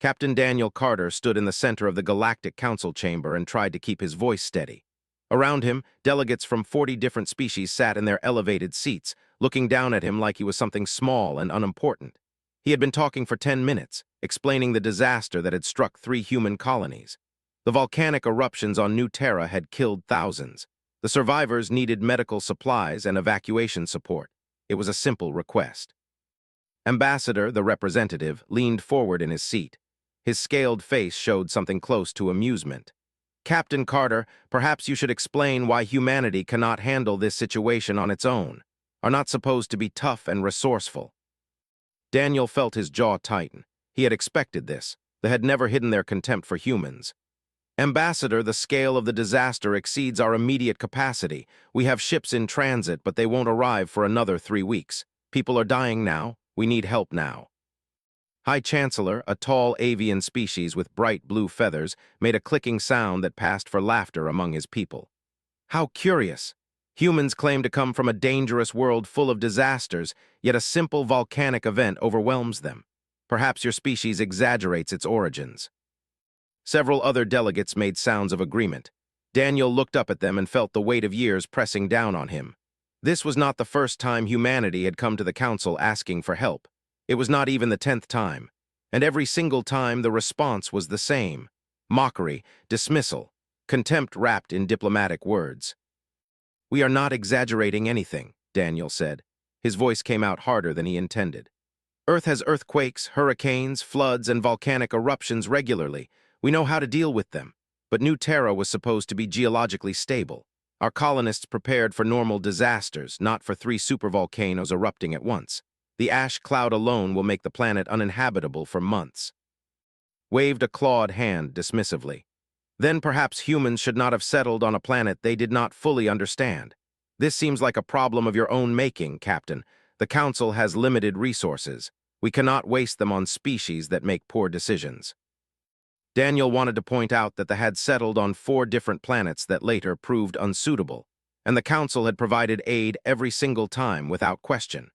Captain Daniel Carter stood in the center of the Galactic Council chamber and tried to keep his voice steady. Around him, delegates from 40 different species sat in their elevated seats, looking down at him like he was something small and unimportant. He had been talking for 10 minutes, explaining the disaster that had struck 3 human colonies. The volcanic eruptions on New Terra had killed thousands. The survivors needed medical supplies and evacuation support. It was a simple request. Ambassador, the representative, leaned forward in his seat. His scaled face showed something close to amusement. Captain Carter, perhaps you should explain why humanity cannot handle this situation on its own, are not supposed to be tough and resourceful. Daniel felt his jaw tighten. He had expected this. They had never hidden their contempt for humans. Ambassador, the scale of the disaster exceeds our immediate capacity. We have ships in transit, but they won't arrive for another 3 weeks. People are dying now. We need help now. High Chancellor, a tall avian species with bright blue feathers, made a clicking sound that passed for laughter among his people. How curious! Humans claim to come from a dangerous world full of disasters, yet a simple volcanic event overwhelms them. Perhaps your species exaggerates its origins. Several other delegates made sounds of agreement. Daniel looked up at them and felt the weight of years pressing down on him. This was not the first time humanity had come to the council asking for help. It was not even the 10th time. And every single time the response was the same. Mockery, dismissal, contempt wrapped in diplomatic words. We are not exaggerating anything, Daniel said. His voice came out harder than he intended. Earth has earthquakes, hurricanes, floods, and volcanic eruptions regularly. We know how to deal with them. But New Terra was supposed to be geologically stable. Our colonists prepared for normal disasters, not for 3 supervolcanoes erupting at once. The ash cloud alone will make the planet uninhabitable for months. Waved a clawed hand dismissively. Then perhaps humans should not have settled on a planet they did not fully understand. This seems like a problem of your own making, Captain. The Council has limited resources. We cannot waste them on species that make poor decisions. Daniel wanted to point out that they had settled on 4 different planets that later proved unsuitable, and the Council had provided aid every single time without question.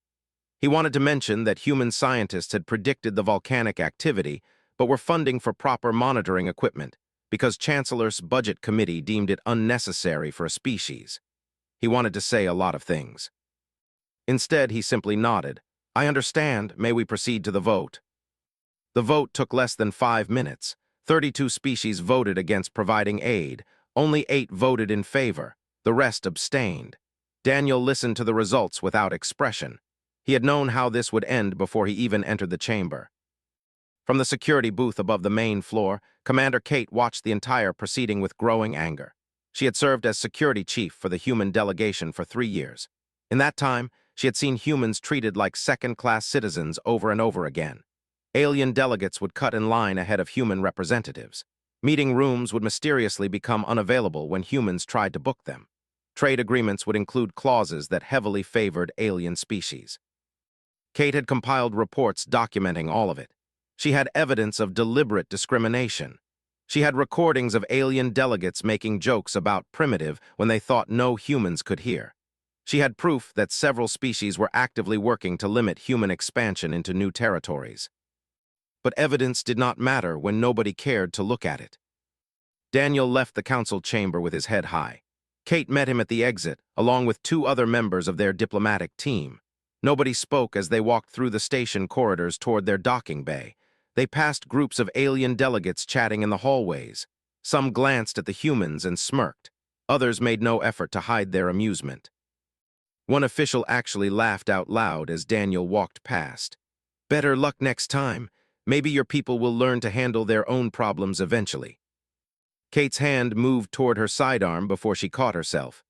He wanted to mention that human scientists had predicted the volcanic activity, but were funding for proper monitoring equipment, because Chancellor's Budget Committee deemed it unnecessary for a species. He wanted to say a lot of things. Instead, he simply nodded. I understand. May we proceed to the vote? The vote took less than 5 minutes. 32 species voted against providing aid. Only 8 voted in favor. The rest abstained. Daniel listened to the results without expression. He had known how this would end before he even entered the chamber. From the security booth above the main floor, Commander Kate watched the entire proceeding with growing anger. She had served as security chief for the human delegation for 3 years. In that time, she had seen humans treated like second-class citizens over and over again. Alien delegates would cut in line ahead of human representatives. Meeting rooms would mysteriously become unavailable when humans tried to book them. Trade agreements would include clauses that heavily favored alien species. Kate had compiled reports documenting all of it. She had evidence of deliberate discrimination. She had recordings of alien delegates making jokes about primitive when they thought no humans could hear. She had proof that several species were actively working to limit human expansion into new territories. But evidence did not matter when nobody cared to look at it. Daniel left the council chamber with his head high. Kate met him at the exit, along with 2 other members of their diplomatic team. Nobody spoke as they walked through the station corridors toward their docking bay. They passed groups of alien delegates chatting in the hallways. Some glanced at the humans and smirked. Others made no effort to hide their amusement. One official actually laughed out loud as Daniel walked past. Better luck next time. Maybe your people will learn to handle their own problems eventually. Kate's hand moved toward her sidearm before she caught herself.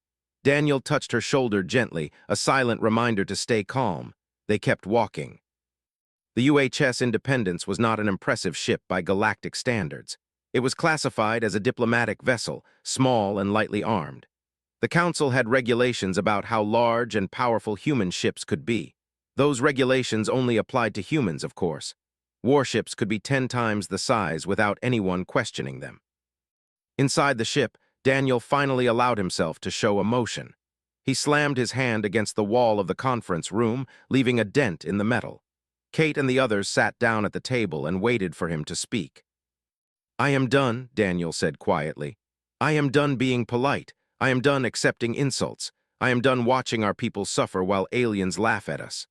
Daniel touched her shoulder gently, a silent reminder to stay calm. They kept walking. The UHS Independence was not an impressive ship by galactic standards. It was classified as a diplomatic vessel, small and lightly armed. The Council had regulations about how large and powerful human ships could be. Those regulations only applied to humans, of course. Warships could be 10 times the size without anyone questioning them. Inside the ship, Daniel finally allowed himself to show emotion. He slammed his hand against the wall of the conference room, leaving a dent in the metal. Kate and the others sat down at the table and waited for him to speak. "I am done," Daniel said quietly. "I am done being polite. I am done accepting insults. I am done watching our people suffer while aliens laugh at us."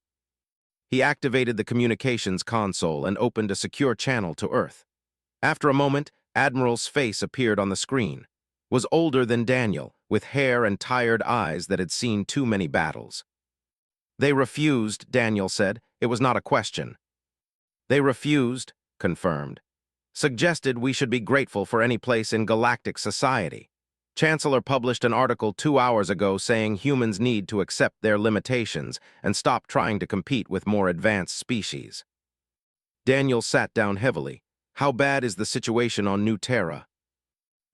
He activated the communications console and opened a secure channel to Earth. After a moment, Admiral's face appeared on the screen. Was older than Daniel, with hair and tired eyes that had seen too many battles. "They refused," Daniel said. "It was not a question." "They refused," confirmed. "Suggested we should be grateful for any place in galactic society. Chancellor published an article 2 hours ago saying humans need to accept their limitations and stop trying to compete with more advanced species." Daniel sat down heavily. "How bad is the situation on New Terra?"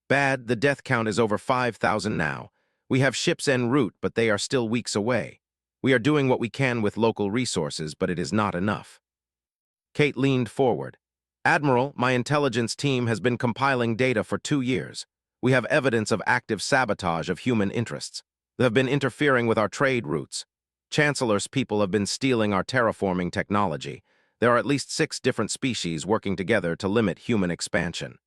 "Bad. The death count is over 5,000 now. We have ships en route, but they are still weeks away. We are doing what we can with local resources, but it is not enough." Kate leaned forward. "Admiral, my intelligence team has been compiling data for 2 years. We have evidence of active sabotage of human interests. They have been interfering with our trade routes. Chancellor's people have been stealing our terraforming technology. There are at least 6 different species working together to limit human expansion."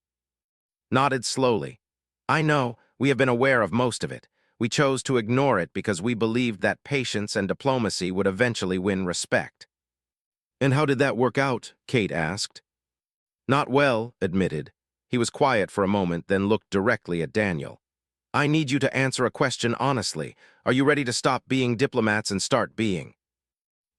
Nodded slowly. "I know, we have been aware of most of it. We chose to ignore it because we believed that patience and diplomacy would eventually win respect." "And how did that work out?" Kate asked. "Not well," admitted. He was quiet for a moment, then looked directly at Daniel. "I need you to answer a question honestly. Are you ready to stop being diplomats and start being?"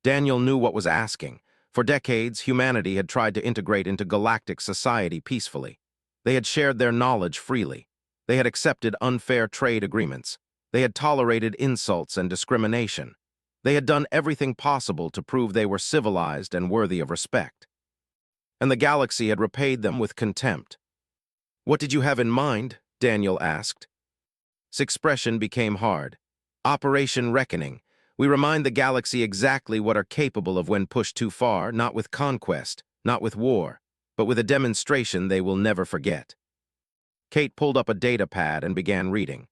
Daniel knew what was asking. For decades, humanity had tried to integrate into galactic society peacefully. They had shared their knowledge freely. They had accepted unfair trade agreements. They had tolerated insults and discrimination. They had done everything possible to prove they were civilized and worthy of respect. And the galaxy had repaid them with contempt. "What did you have in mind?" Daniel asked. His expression became hard. "Operation Reckoning. We remind the galaxy exactly what are capable of when pushed too far, not with conquest, not with war, but with a demonstration they will never forget." Kate pulled up a data pad and began reading.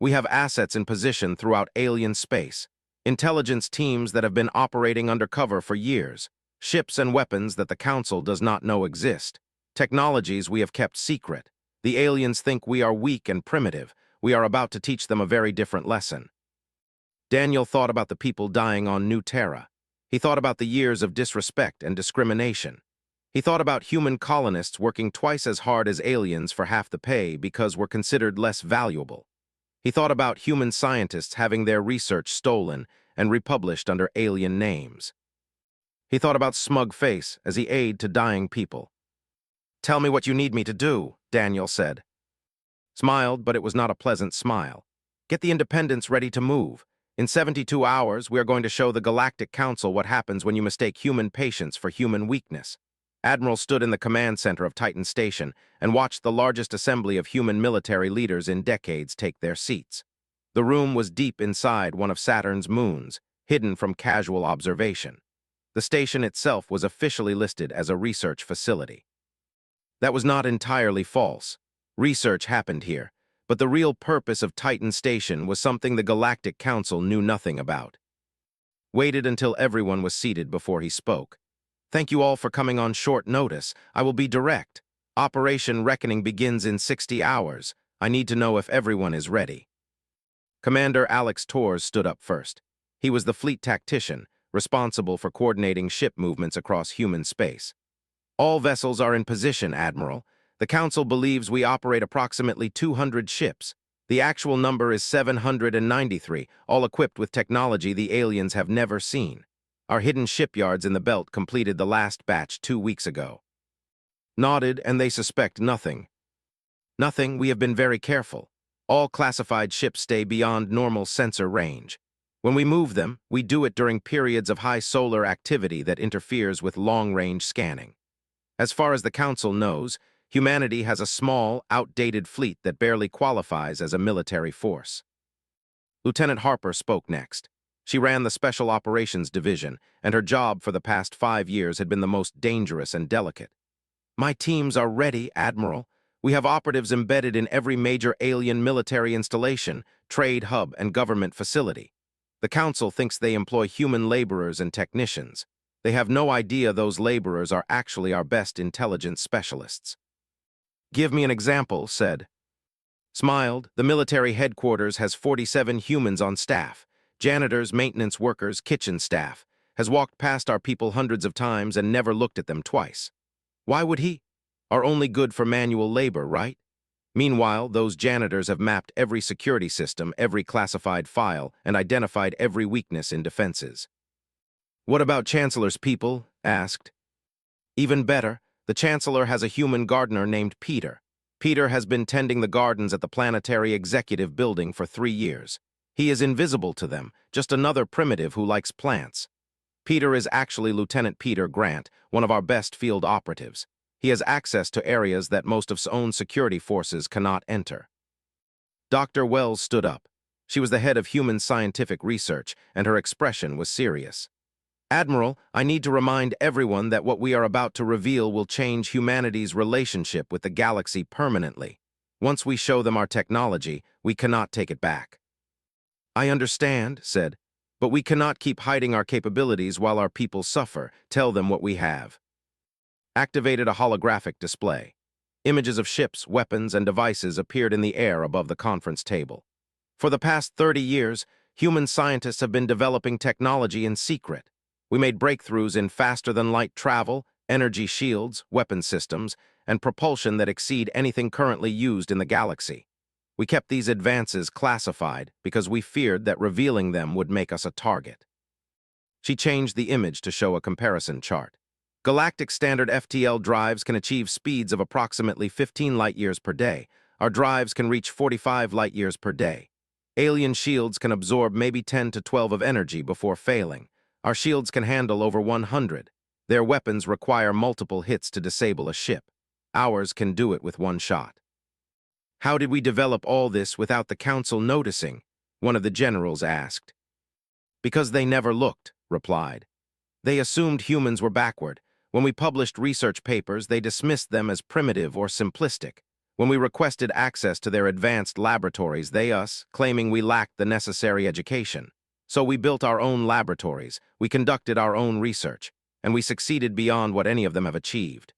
"We have assets in position throughout alien space, intelligence teams that have been operating undercover for years, ships and weapons that the Council does not know exist, technologies we have kept secret. The aliens think we are weak and primitive. We are about to teach them a very different lesson." Daniel thought about the people dying on New Terra. He thought about the years of disrespect and discrimination. He thought about human colonists working twice as hard as aliens for half the pay because we're considered less valuable. He thought about human scientists having their research stolen and republished under alien names. He thought about smug face as he aided to dying people. "Tell me what you need me to do," Daniel said. Smiled, but it was not a pleasant smile. "Get the Independents ready to move. In 72 hours, we are going to show the Galactic Council what happens when you mistake human patience for human weakness." Admiral stood in the command center of Titan Station and watched the largest assembly of human military leaders in decades take their seats. The room was deep inside one of Saturn's moons, hidden from casual observation. The station itself was officially listed as a research facility. That was not entirely false. Research happened here, but the real purpose of Titan Station was something the Galactic Council knew nothing about. Waited until everyone was seated before he spoke. "Thank you all for coming on short notice. I will be direct. Operation Reckoning begins in 60 hours. I need to know if everyone is ready." Commander Alex Torres stood up first. He was the fleet tactician, responsible for coordinating ship movements across human space. "All vessels are in position, Admiral. The Council believes we operate approximately 200 ships. The actual number is 793, all equipped with technology the aliens have never seen. Our hidden shipyards in the belt completed the last batch 2 weeks ago." Nodded, and they suspect nothing. "Nothing. We have been very careful. All classified ships stay beyond normal sensor range. When we move them, we do it during periods of high solar activity that interferes with long-range scanning. As far as the Council knows, humanity has a small, outdated fleet that barely qualifies as a military force." Lieutenant Harper spoke next. She ran the Special Operations Division, and her job for the past 5 years had been the most dangerous and delicate. "My teams are ready, Admiral. We have operatives embedded in every major alien military installation, trade hub, and government facility. The Council thinks they employ human laborers and technicians. They have no idea those laborers are actually our best intelligence specialists. Give me an example, said. Smiled, the military headquarters has 47 humans on staff, janitors, maintenance workers, kitchen staff, has walked past our people hundreds of times and never looked at them twice. Why would he? Are only good for manual labor, right? Meanwhile, those janitors have mapped every security system, every classified file, and identified every weakness in defenses. What about Chancellor's people? Asked. Even better, the Chancellor has a human gardener named Peter. Peter has been tending the gardens at the Planetary Executive Building for 3 years. He is invisible to them, just another primitive who likes plants. Peter is actually Lieutenant Peter Grant, one of our best field operatives. He has access to areas that most of his own security forces cannot enter. Dr. Wells stood up. She was the head of human scientific research, and her expression was serious. Admiral, I need to remind everyone that what we are about to reveal will change humanity's relationship with the galaxy permanently. Once we show them our technology, we cannot take it back. I understand, said, but we cannot keep hiding our capabilities while our people suffer. Tell them what we have. Activated a holographic display. Images of ships, weapons, and devices appeared in the air above the conference table. For the past 30 years, human scientists have been developing technology in secret. We made breakthroughs in faster-than-light travel, energy shields, weapon systems, and propulsion that exceed anything currently used in the galaxy. We kept these advances classified because we feared that revealing them would make us a target. She changed the image to show a comparison chart. Galactic standard FTL drives can achieve speeds of approximately 15 light-years per day. Our drives can reach 45 light-years per day. Alien shields can absorb maybe 10 to 12 of energy before failing. Our shields can handle over 100. Their weapons require multiple hits to disable a ship. Ours can do it with one shot. How did we develop all this without the Council noticing? One of the generals asked. Because they never looked, replied. They assumed humans were backward. When we published research papers, they dismissed them as primitive or simplistic. When we requested access to their advanced laboratories, claiming we lacked the necessary education. So we built our own laboratories, we conducted our own research, and we succeeded beyond what any of them have achieved.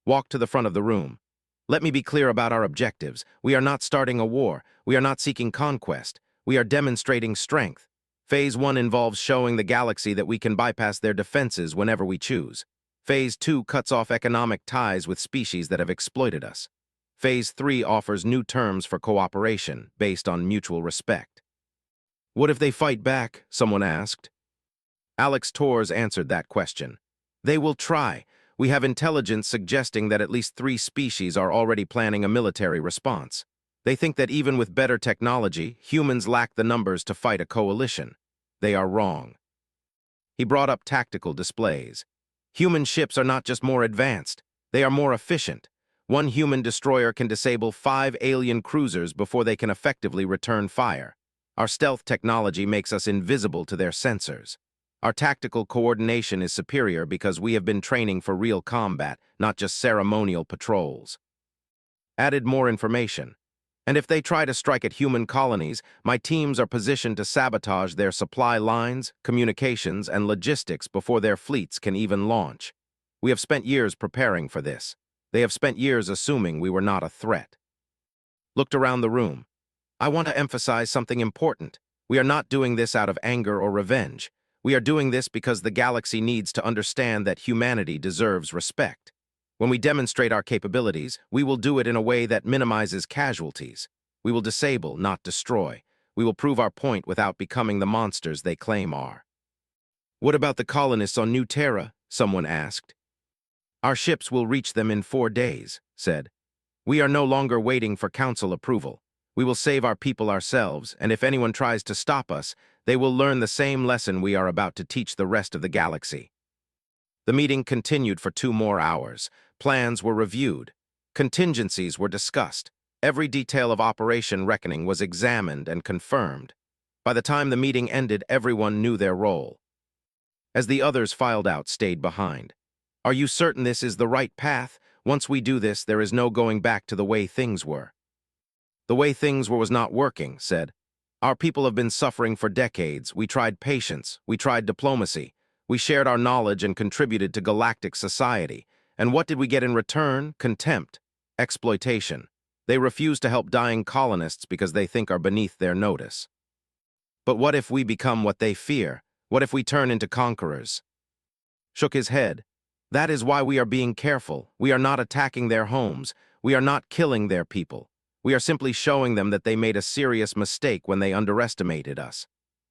Walk to the front of the room. Let me be clear about our objectives. We are not starting a war. We are not seeking conquest. We are demonstrating strength. Phase 1 involves showing the galaxy that we can bypass their defenses whenever we choose. Phase 2 cuts off economic ties with species that have exploited us. Phase 3 offers new terms for cooperation based on mutual respect. What if they fight back? Someone asked. Alex Torres answered that question. They will try. We have intelligence suggesting that at least 3 species are already planning a military response. They think that even with better technology, humans lack the numbers to fight a coalition. They are wrong. He brought up tactical displays. Human ships are not just more advanced, they are more efficient. One human destroyer can disable 5 alien cruisers before they can effectively return fire. Our stealth technology makes us invisible to their sensors. Our tactical coordination is superior because we have been training for real combat, not just ceremonial patrols. Added more information. And if they try to strike at human colonies, my teams are positioned to sabotage their supply lines, communications, and logistics before their fleets can even launch. We have spent years preparing for this. They have spent years assuming we were not a threat. Looked around the room. I want to emphasize something important. We are not doing this out of anger or revenge. We are doing this because the galaxy needs to understand that humanity deserves respect. When we demonstrate our capabilities, we will do it in a way that minimizes casualties. We will disable, not destroy. We will prove our point without becoming the monsters they claim are. What about the colonists on New Terra? Someone asked. Our ships will reach them in 4 days, said. We are no longer waiting for council approval. We will save our people ourselves, and if anyone tries to stop us, they will learn the same lesson we are about to teach the rest of the galaxy. The meeting continued for 2 more hours. Plans were reviewed. Contingencies were discussed. Every detail of Operation Reckoning was examined and confirmed. By the time the meeting ended, everyone knew their role. As the others filed out, stayed behind. Are you certain this is the right path? Once we do this, there is no going back to the way things were. The way things were was not working, said. Our people have been suffering for decades. We tried patience. We tried diplomacy. We shared our knowledge and contributed to galactic society. And what did we get in return? Contempt. Exploitation. They refuse to help dying colonists because they think are beneath their notice. But what if we become what they fear? What if we turn into conquerors? Shook his head. That is why we are being careful. We are not attacking their homes. We are not killing their people. We are simply showing them that they made a serious mistake when they underestimated us.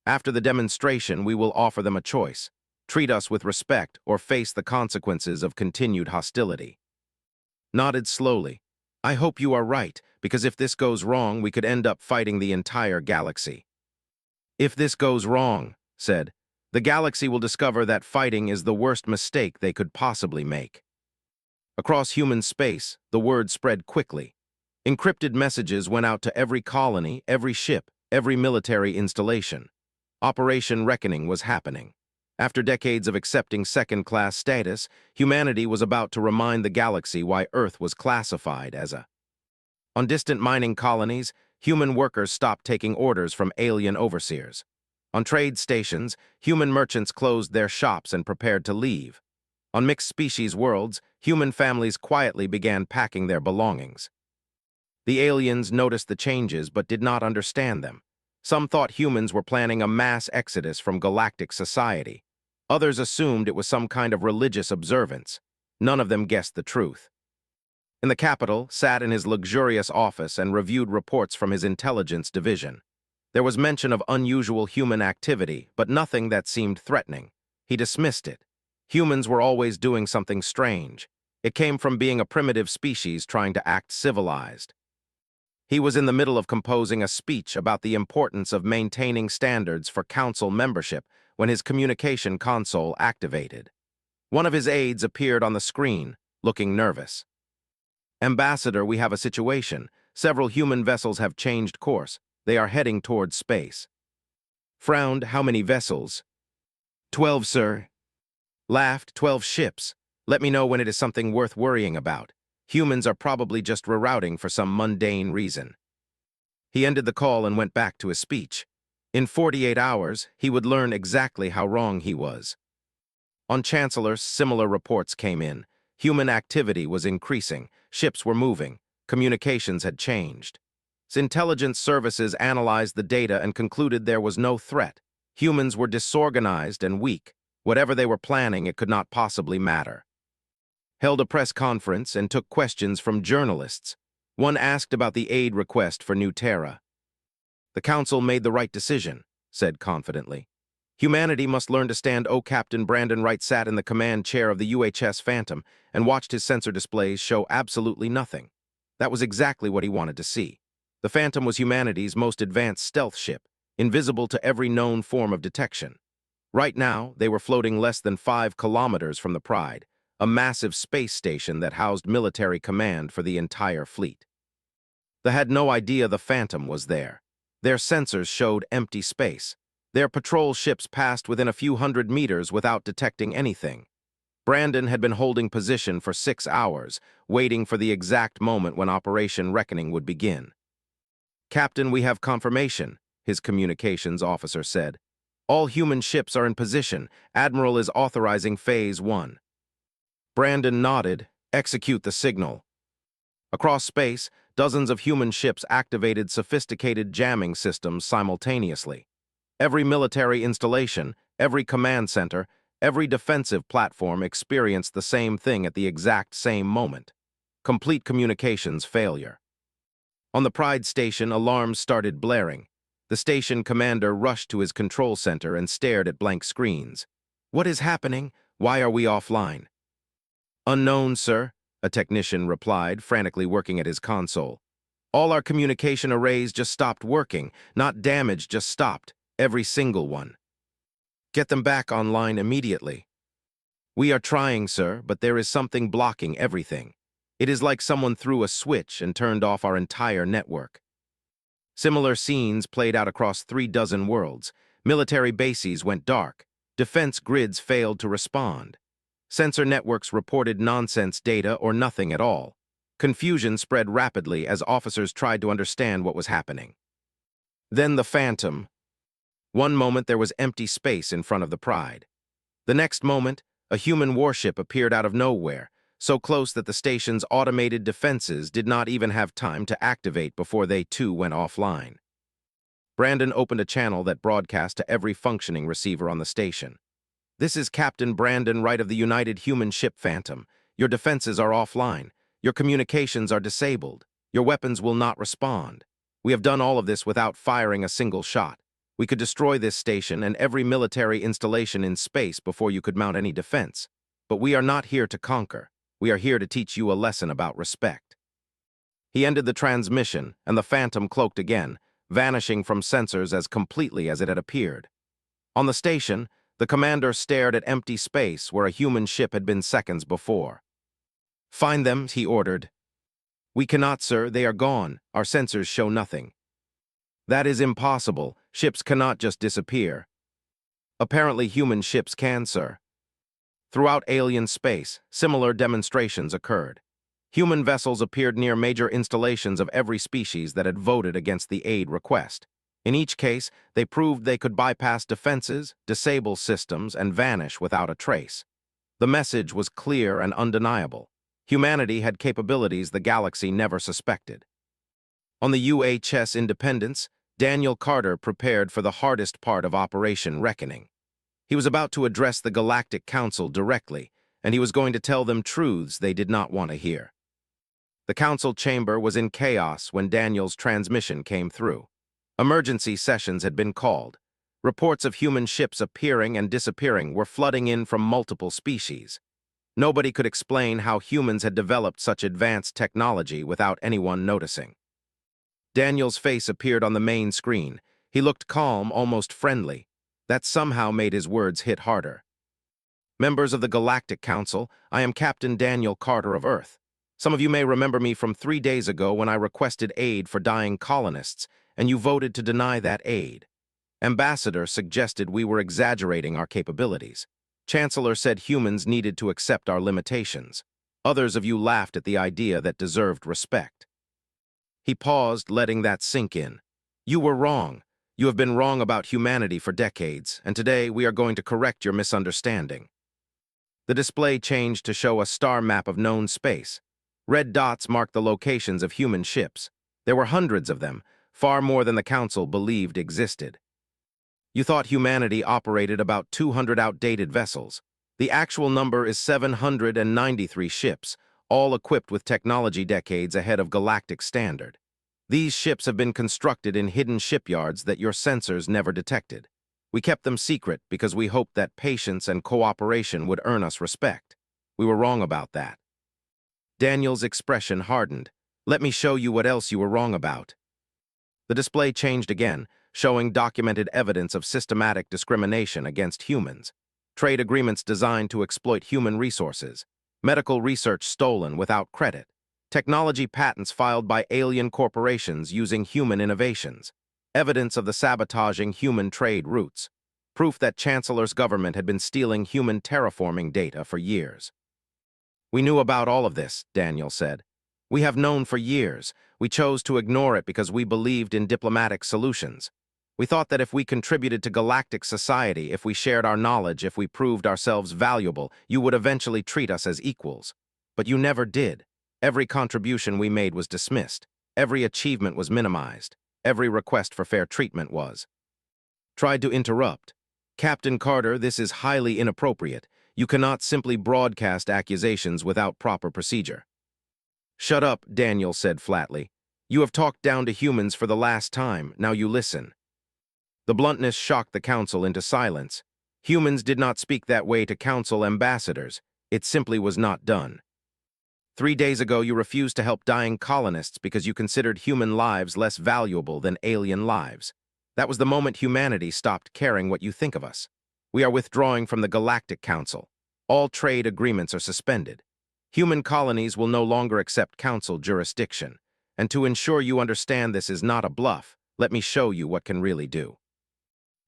After the demonstration, we will offer them a choice. Treat us with respect or face the consequences of continued hostility. Nodded slowly. I hope you are right, because if this goes wrong, we could end up fighting the entire galaxy. If this goes wrong, said, the galaxy will discover that fighting is the worst mistake they could possibly make. Across human space, the word spread quickly. Encrypted messages went out to every colony, every ship, every military installation. Operation Reckoning was happening. After decades of accepting second-class status, humanity was about to remind the galaxy why Earth was classified as a. On distant mining colonies, human workers stopped taking orders from alien overseers. On trade stations, human merchants closed their shops and prepared to leave. On mixed-species worlds, human families quietly began packing their belongings. The aliens noticed the changes but did not understand them. Some thought humans were planning a mass exodus from galactic society. Others assumed it was some kind of religious observance. None of them guessed the truth. In the capital, sat in his luxurious office and reviewed reports from his intelligence division. There was mention of unusual human activity, but nothing that seemed threatening. He dismissed it. Humans were always doing something strange. It came from being a primitive species trying to act civilized. He was in the middle of composing a speech about the importance of maintaining standards for council membership when his communication console activated. One of his aides appeared on the screen, looking nervous. Ambassador, we have a situation. Several human vessels have changed course. They are heading towards space. Frowned, how many vessels? 12, sir. Laughed, 12 ships. Let me know when it is something worth worrying about. Humans are probably just rerouting for some mundane reason. He ended the call and went back to his speech. In 48 hours, he would learn exactly how wrong he was. On Chancellor, similar reports came in. Human activity was increasing, ships were moving, communications had changed. Intelligence services analyzed the data and concluded there was no threat. Humans were disorganized and weak. Whatever they were planning, it could not possibly matter. Held a press conference and took questions from journalists. One asked about the aid request for New Terra. The council made the right decision, said confidently. Humanity must learn to stand. Captain Brandon Wright sat in the command chair of the UHS Phantom and watched his sensor displays show absolutely nothing. That was exactly what he wanted to see. The Phantom was humanity's most advanced stealth ship, invisible to every known form of detection. Right now, they were floating less than 5 kilometers from the Pride, a massive space station that housed military command for the entire fleet. They had no idea the Phantom was there. Their sensors showed empty space. Their patrol ships passed within a few hundred meters without detecting anything. Brandon had been holding position for 6 hours, waiting for the exact moment when Operation Reckoning would begin. Captain, we have confirmation, his communications officer said. All human ships are in position. Admiral is authorizing Phase 1. Brandon nodded. Execute the signal. Across space, dozens of human ships activated sophisticated jamming systems simultaneously. Every military installation, every command center, every defensive platform experienced the same thing at the exact same moment. Complete communications failure. On the Pride station, alarms started blaring. The station commander rushed to his control center and stared at blank screens. What is happening? Why are we offline? Unknown, sir, a technician replied, frantically working at his console. All our communication arrays just stopped working, not damaged, just stopped, every single one. Get them back online immediately. We are trying, sir, but there is something blocking everything. It is like someone threw a switch and turned off our entire network. Similar scenes played out across 3 dozen worlds. Military bases went dark. Defense grids failed to respond. Sensor networks reported nonsense data or nothing at all. Confusion spread rapidly as officers tried to understand what was happening. Then the Phantom. One moment there was empty space in front of the Pride. The next moment, a human warship appeared out of nowhere, so close that the station's automated defenses did not even have time to activate before they too went offline. Brandon opened a channel that broadcast to every functioning receiver on the station. "This is Captain Brandon Wright of the United Human Ship Phantom. Your defenses are offline. Your communications are disabled. Your weapons will not respond. We have done all of this without firing a single shot. We could destroy this station and every military installation in space before you could mount any defense. But we are not here to conquer. We are here to teach you a lesson about respect." He ended the transmission, and the Phantom cloaked again, vanishing from sensors as completely as it had appeared. On the station, the commander stared at empty space where a human ship had been seconds before. "Find them," he ordered. "We cannot, sir. They are gone. Our sensors show nothing." "That is impossible. Ships cannot just disappear." "Apparently human ships can, sir." Throughout alien space, similar demonstrations occurred. Human vessels appeared near major installations of every species that had voted against the aid request. In each case, they proved they could bypass defenses, disable systems, and vanish without a trace. The message was clear and undeniable. Humanity had capabilities the galaxy never suspected. On the UHS Independence, Daniel Carter prepared for the hardest part of Operation Reckoning. He was about to address the Galactic Council directly, and he was going to tell them truths they did not want to hear. The council chamber was in chaos when Daniel's transmission came through. Emergency sessions had been called. Reports of human ships appearing and disappearing were flooding in from multiple species. Nobody could explain how humans had developed such advanced technology without anyone noticing. Daniel's face appeared on the main screen. He looked calm, almost friendly. That somehow made his words hit harder. "Members of the Galactic Council, I am Captain Daniel Carter of Earth. Some of you may remember me from 3 days ago when I requested aid for dying colonists, and you voted to deny that aid. Ambassador suggested we were exaggerating our capabilities. Chancellor said humans needed to accept our limitations. Others of you laughed at the idea that deserved respect." He paused, letting that sink in. "You were wrong. You have been wrong about humanity for decades, and today we are going to correct your misunderstanding." The display changed to show a star map of known space. Red dots marked the locations of human ships. There were hundreds of them, far more than the Council believed existed. "You thought humanity operated about 200 outdated vessels. The actual number is 793 ships, all equipped with technology decades ahead of galactic standard. These ships have been constructed in hidden shipyards that your sensors never detected. We kept them secret because we hoped that patience and cooperation would earn us respect. We were wrong about that." Daniel's expression hardened. "Let me show you what else you were wrong about." The display changed again, showing documented evidence of systematic discrimination against humans. Trade agreements designed to exploit human resources. Medical research stolen without credit. Technology patents filed by alien corporations using human innovations. Evidence of the sabotaging human trade routes. Proof that Chancellor's government had been stealing human terraforming data for years. "We knew about all of this," Daniel said. "We have known for years. We chose to ignore it because we believed in diplomatic solutions. We thought that if we contributed to galactic society, if we shared our knowledge, if we proved ourselves valuable, you would eventually treat us as equals. But you never did. Every contribution we made was dismissed. Every achievement was minimized. Every request for fair treatment was." Tried to interrupt. "Captain Carter, this is highly inappropriate. You cannot simply broadcast accusations without proper procedure." "Shut up," Daniel said flatly. "You have talked down to humans for the last time. Now you listen." The bluntness shocked the Council into silence. Humans did not speak that way to Council ambassadors. It simply was not done. 3 days ago, you refused to help dying colonists because you considered human lives less valuable than alien lives. That was the moment humanity stopped caring what you think of us. We are withdrawing from the Galactic Council. All trade agreements are suspended. Human colonies will no longer accept Council jurisdiction. And to ensure you understand this is not a bluff, let me show you what can really do.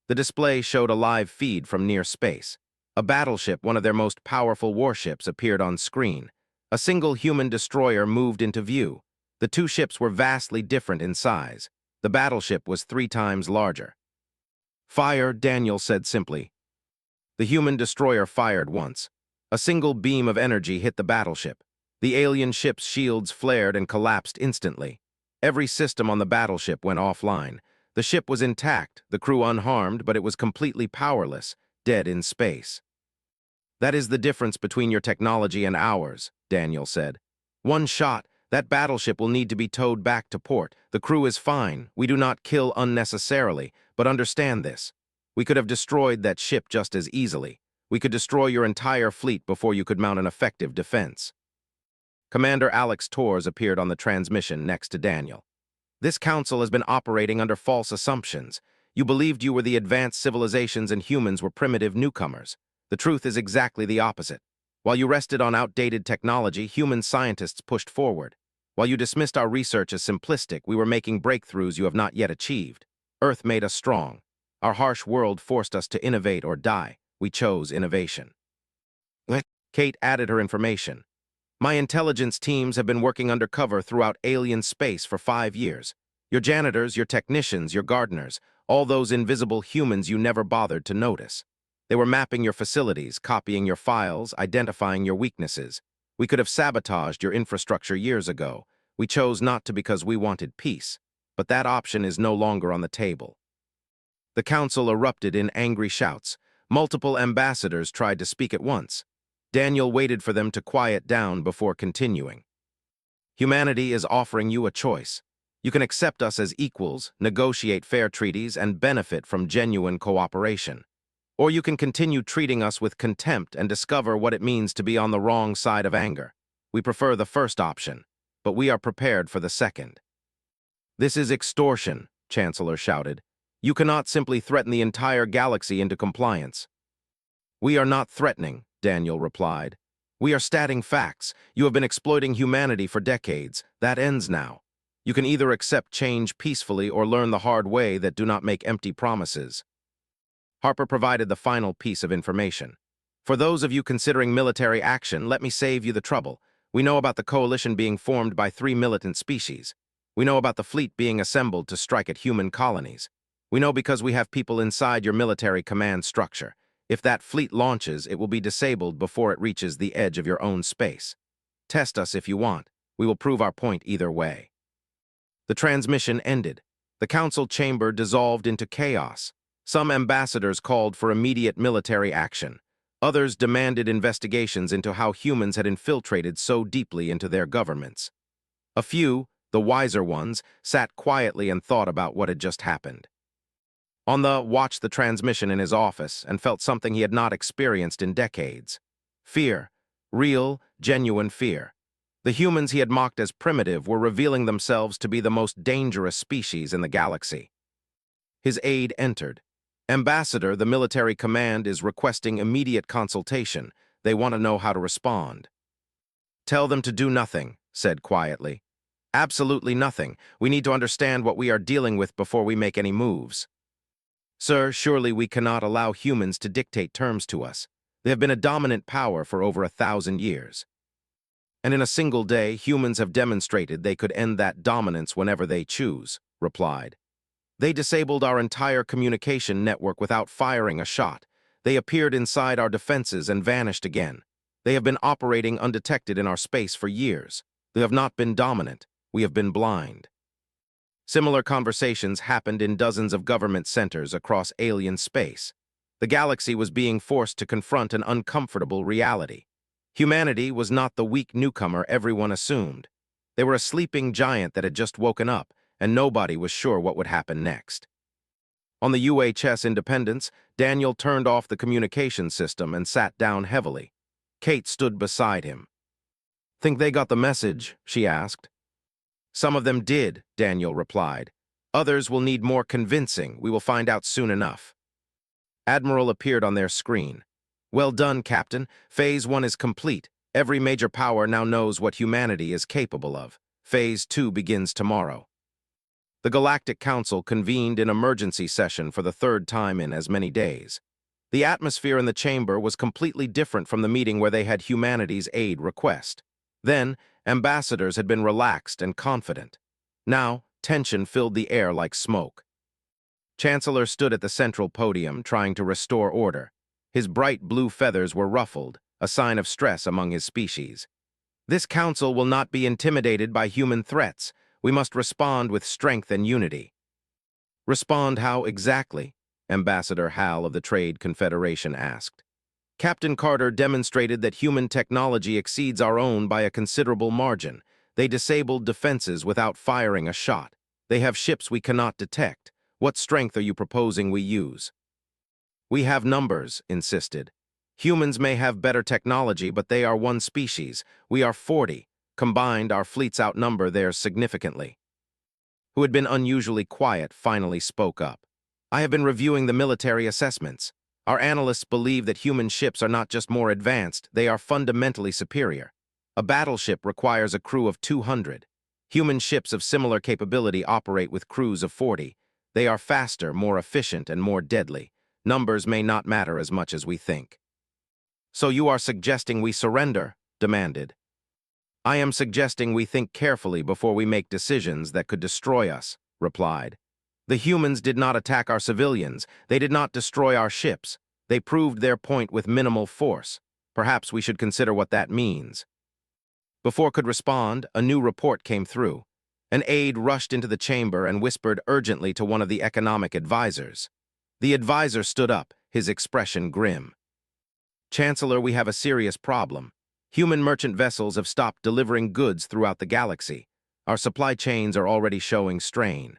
The display showed a live feed from near space. A battleship, one of their most powerful warships, appeared on screen. A single human destroyer moved into view. The two ships were vastly different in size. The battleship was 3 times larger. "Fire," Daniel said simply. The human destroyer fired once. A single beam of energy hit the battleship. The alien ship's shields flared and collapsed instantly. Every system on the battleship went offline. The ship was intact, the crew unharmed, but it was completely powerless, dead in space. "That is the difference between your technology and ours," Daniel said. "One shot, that battleship will need to be towed back to port. The crew is fine. We do not kill unnecessarily, but understand this. We could have destroyed that ship just as easily. We could destroy your entire fleet before you could mount an effective defense." Commander Alex Torres appeared on the transmission next to Daniel. "This council has been operating under false assumptions. You believed you were the advanced civilizations and humans were primitive newcomers. The truth is exactly the opposite. While you rested on outdated technology, human scientists pushed forward. While you dismissed our research as simplistic, we were making breakthroughs you have not yet achieved. Earth made us strong. Our harsh world forced us to innovate or die. We chose innovation." Kate added her information. "My intelligence teams have been working undercover throughout alien space for 5 years. Your janitors, your technicians, your gardeners, all those invisible humans you never bothered to notice. They were mapping your facilities, copying your files, identifying your weaknesses. We could have sabotaged your infrastructure years ago. We chose not to because we wanted peace. But that option is no longer on the table." The council erupted in angry shouts. Multiple ambassadors tried to speak at once. Daniel waited for them to quiet down before continuing. "Humanity is offering you a choice. You can accept us as equals, negotiate fair treaties, and benefit from genuine cooperation. Or you can continue treating us with contempt and discover what it means to be on the wrong side of anger. We prefer the first option, but we are prepared for the second." "This is extortion," Chancellor shouted. "You cannot simply threaten the entire galaxy into compliance." "We are not threatening," Daniel replied. "We are stating facts. You have been exploiting humanity for decades. That ends now. You can either accept change peacefully or learn the hard way that do not make empty promises." Harper provided the final piece of information. "For those of you considering military action, let me save you the trouble. We know about the coalition being formed by 3 militant species. We know about the fleet being assembled to strike at human colonies. We know because we have people inside your military command structure. If that fleet launches, it will be disabled before it reaches the edge of your own space. Test us if you want. We will prove our point either way." The transmission ended. The council chamber dissolved into chaos. Some ambassadors called for immediate military action. Others demanded investigations into how humans had infiltrated so deeply into their governments. A few, the wiser ones, sat quietly and thought about what had just happened. Watched the transmission in his office and felt something he had not experienced in decades. Fear. Real, genuine fear. The humans he had mocked as primitive were revealing themselves to be the most dangerous species in the galaxy. His aide entered. "Ambassador, the military command is requesting immediate consultation. They want to know how to respond." "Tell them to do nothing," said quietly. "Absolutely nothing. We need to understand what we are dealing with before we make any moves." "Sir, surely we cannot allow humans to dictate terms to us. They have been a dominant power for over 1,000 years. And in a single day, humans have demonstrated they could end that dominance whenever they choose," replied. "They disabled our entire communication network without firing a shot. They appeared inside our defenses and vanished again. They have been operating undetected in our space for years. They have not been dominant. We have been blind." Similar conversations happened in dozens of government centers across alien space. The galaxy was being forced to confront an uncomfortable reality. Humanity was not the weak newcomer everyone assumed. They were a sleeping giant that had just woken up, and nobody was sure what would happen next. On the UHS Independence, Daniel turned off the communication system and sat down heavily. Kate stood beside him. "Think they got the message?" she asked. "Some of them did," Daniel replied. "Others will need more convincing. We will find out soon enough." Admiral appeared on their screen. "Well done, Captain. Phase 1 is complete. Every major power now knows what humanity is capable of. Phase 2 begins tomorrow." The Galactic Council convened in emergency session for the 3rd time in as many days. The atmosphere in the chamber was completely different from the meeting where they had humanity's aid request. Then, ambassadors had been relaxed and confident. Now, tension filled the air like smoke. Chancellor stood at the central podium, trying to restore order. His bright blue feathers were ruffled, a sign of stress among his species. This council will not be intimidated by human threats. We must respond with strength and unity. Respond how exactly? Ambassador Hal of the Trade Confederation asked. Captain Carter demonstrated that human technology exceeds our own by a considerable margin. They disabled defenses without firing a shot. They have ships we cannot detect. What strength are you proposing we use? We have numbers, insisted. Humans may have better technology, but they are one species. We are 40. Combined, our fleets outnumber theirs significantly. Who had been unusually quiet, finally spoke up. I have been reviewing the military assessments. Our analysts believe that human ships are not just more advanced, they are fundamentally superior. A battleship requires a crew of 200. Human ships of similar capability operate with crews of 40. They are faster, more efficient, and more deadly. Numbers may not matter as much as we think. So you are suggesting we surrender? Demanded. I am suggesting we think carefully before we make decisions that could destroy us, replied. The humans did not attack our civilians. They did not destroy our ships. They proved their point with minimal force. Perhaps we should consider what that means. Before could respond, a new report came through. An aide rushed into the chamber and whispered urgently to one of the economic advisors. The advisor stood up, his expression grim. Chancellor, we have a serious problem. Human merchant vessels have stopped delivering goods throughout the galaxy. Our supply chains are already showing strain.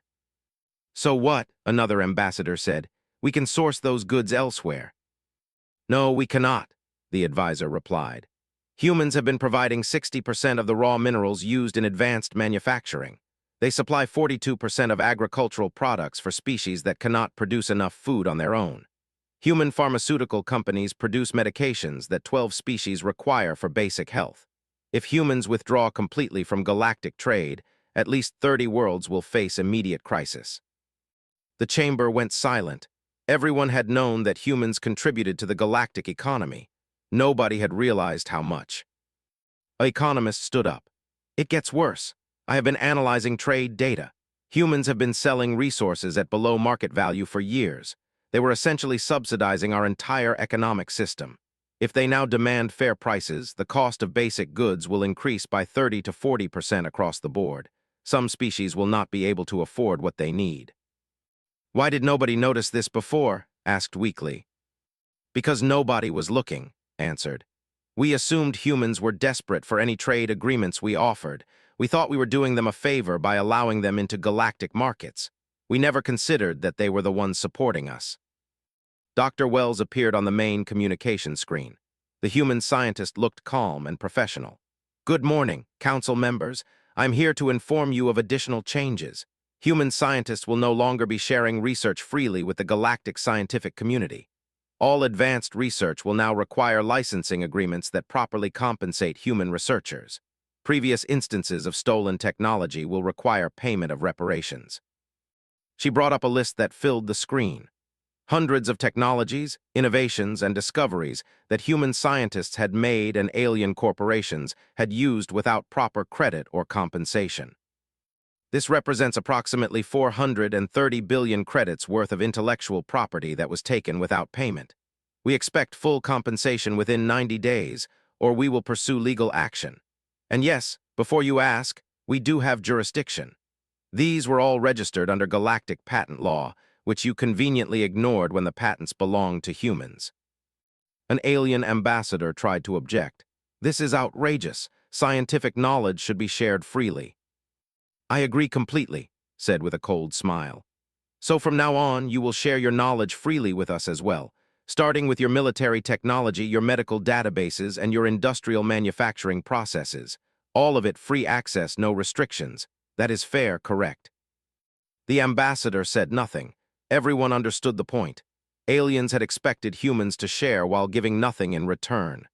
So what? Another ambassador said. We can source those goods elsewhere. No, we cannot, the advisor replied. Humans have been providing 60% of the raw minerals used in advanced manufacturing. They supply 42% of agricultural products for species that cannot produce enough food on their own. Human pharmaceutical companies produce medications that 12 species require for basic health. If humans withdraw completely from galactic trade, at least 30 worlds will face immediate crisis. The chamber went silent. Everyone had known that humans contributed to the galactic economy. Nobody had realized how much. An economist stood up. It gets worse. I have been analyzing trade data. Humans have been selling resources at below market value for years. They were essentially subsidizing our entire economic system. If they now demand fair prices, the cost of basic goods will increase by 30 to 40% across the board. Some species will not be able to afford what they need. Why did nobody notice this before? Asked Weekly. Because nobody was looking, answered. We assumed humans were desperate for any trade agreements we offered. We thought we were doing them a favor by allowing them into galactic markets. We never considered that they were the ones supporting us. Dr. Wells appeared on the main communication screen. The human scientist looked calm and professional. Good morning, council members. I'm here to inform you of additional changes. Human scientists will no longer be sharing research freely with the galactic scientific community. All advanced research will now require licensing agreements that properly compensate human researchers. Previous instances of stolen technology will require payment of reparations. She brought up a list that filled the screen. Hundreds of technologies, innovations, and discoveries that human scientists had made and alien corporations had used without proper credit or compensation. This represents approximately 430 billion credits worth of intellectual property that was taken without payment. We expect full compensation within 90 days, or we will pursue legal action. And yes, before you ask, we do have jurisdiction. These were all registered under galactic patent law, which you conveniently ignored when the patents belonged to humans. An alien ambassador tried to object. This is outrageous. Scientific knowledge should be shared freely. I agree completely, said with a cold smile. So from now on, you will share your knowledge freely with us as well, starting with your military technology, your medical databases, and your industrial manufacturing processes. All of it free access, no restrictions. That is fair, correct? The ambassador said nothing. Everyone understood the point. Aliens had expected humans to share while giving nothing in return.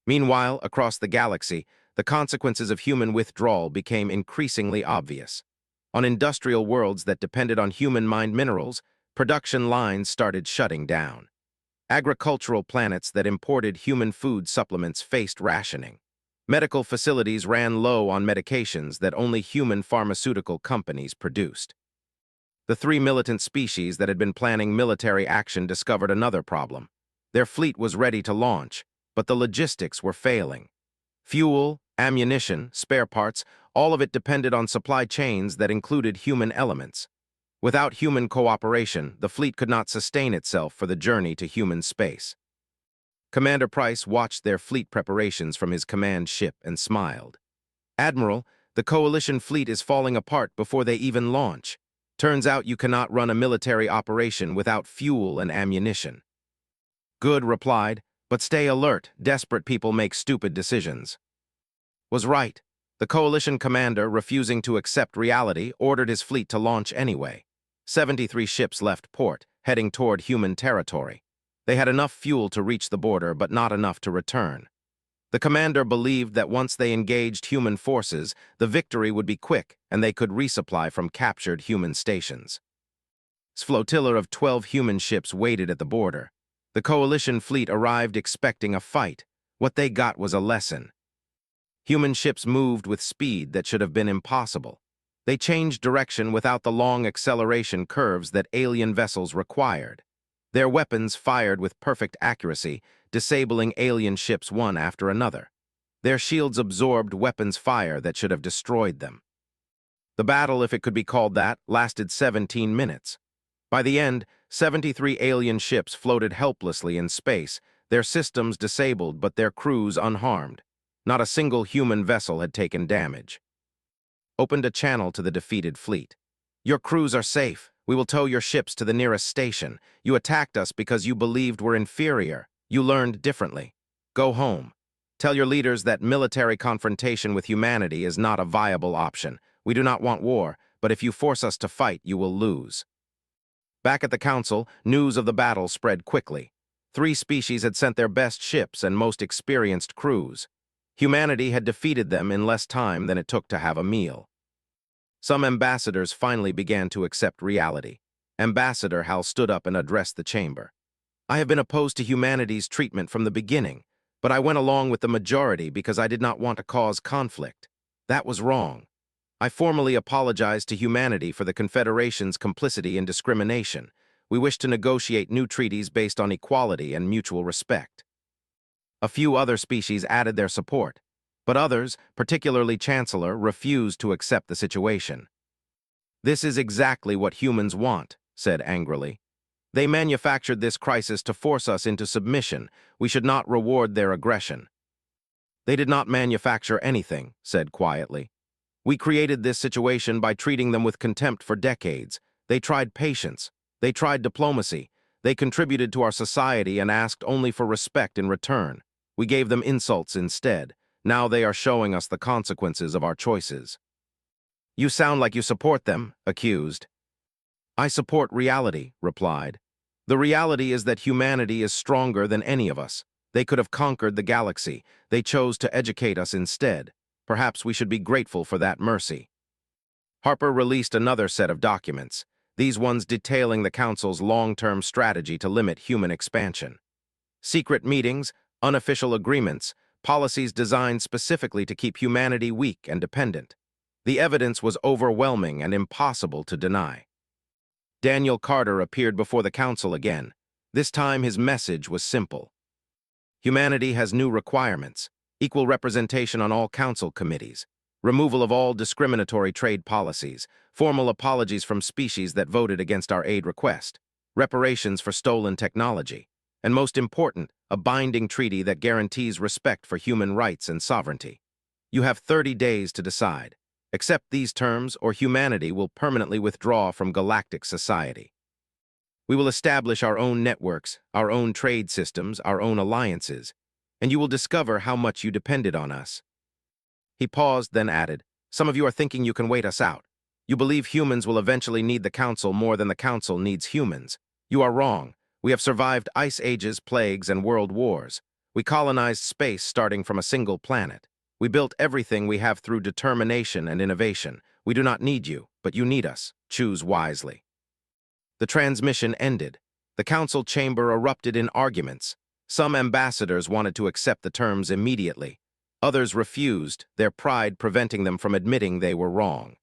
Meanwhile, across the galaxy, the consequences of human withdrawal became increasingly obvious. On industrial worlds that depended on human-mined minerals, production lines started shutting down. Agricultural planets that imported human food supplements faced rationing. Medical facilities ran low on medications that only human pharmaceutical companies produced. The three militant species that had been planning military action discovered another problem. Their fleet was ready to launch, but the logistics were failing. Fuel, ammunition, spare parts, all of it depended on supply chains that included human elements. Without human cooperation, the fleet could not sustain itself for the journey to human space. Commander Price watched their fleet preparations from his command ship and smiled. "Admiral, the coalition fleet is falling apart before they even launch. Turns out you cannot run a military operation without fuel and ammunition." Good replied, "But stay alert. Desperate people make stupid decisions." Was right. The coalition commander, refusing to accept reality, ordered his fleet to launch anyway. 73 ships left port, heading toward human territory. They had enough fuel to reach the border, but not enough to return. The commander believed that once they engaged human forces, the victory would be quick and they could resupply from captured human stations. A flotilla of 12 human ships waited at the border. The coalition fleet arrived expecting a fight. What they got was a lesson. Human ships moved with speed that should have been impossible. They changed direction without the long acceleration curves that alien vessels required. Their weapons fired with perfect accuracy, disabling alien ships one after another. Their shields absorbed weapons fire that should have destroyed them. The battle, if it could be called that, lasted 17 minutes. By the end, 73 alien ships floated helplessly in space, their systems disabled but their crews unharmed. Not a single human vessel had taken damage. Opened a channel to the defeated fleet. "Your crews are safe. We will tow your ships to the nearest station. You attacked us because you believed we're inferior. You learned differently. Go home. Tell your leaders that military confrontation with humanity is not a viable option. We do not want war, but if you force us to fight, you will lose." Back at the council, news of the battle spread quickly. 3 species had sent their best ships and most experienced crews. Humanity had defeated them in less time than it took to have a meal. Some ambassadors finally began to accept reality. Ambassador Hal stood up and addressed the chamber. "I have been opposed to humanity's treatment from the beginning, but I went along with the majority because I did not want to cause conflict. That was wrong. I formally apologize to humanity for the Confederation's complicity in discrimination. We wish to negotiate new treaties based on equality and mutual respect." A few other species added their support, but others, particularly Chancellor, refused to accept the situation. "This is exactly what humans want," said angrily. "They manufactured this crisis to force us into submission. We should not reward their aggression." "They did not manufacture anything," said quietly. "We created this situation by treating them with contempt for decades. They tried patience. They tried diplomacy. They contributed to our society and asked only for respect in return. We gave them insults instead. Now they are showing us the consequences of our choices." "You sound like you support them," accused. "I support reality," replied. "The reality is that humanity is stronger than any of us. They could have conquered the galaxy. They chose to educate us instead. Perhaps we should be grateful for that mercy." Harper released another set of documents, these ones detailing the Council's long-term strategy to limit human expansion. Secret meetings, unofficial agreements, policies designed specifically to keep humanity weak and dependent. The evidence was overwhelming and impossible to deny. Daniel Carter appeared before the Council again. This time his message was simple. Humanity has new requirements: equal representation on all Council committees, removal of all discriminatory trade policies, formal apologies from species that voted against our aid request, reparations for stolen technology, and most important, a binding treaty that guarantees respect for human rights and sovereignty. You have 30 days to decide. Accept these terms, or humanity will permanently withdraw from galactic society. We will establish our own networks, our own trade systems, our own alliances, and you will discover how much you depended on us." He paused, then added, "Some of you are thinking you can wait us out. You believe humans will eventually need the Council more than the Council needs humans. You are wrong. We have survived ice ages, plagues, and world wars. We colonized space starting from a single planet. We built everything we have through determination and innovation. We do not need you, but you need us. Choose wisely." The transmission ended. The Council chamber erupted in arguments. Some ambassadors wanted to accept the terms immediately. Others refused, their pride preventing them from admitting they were wrong.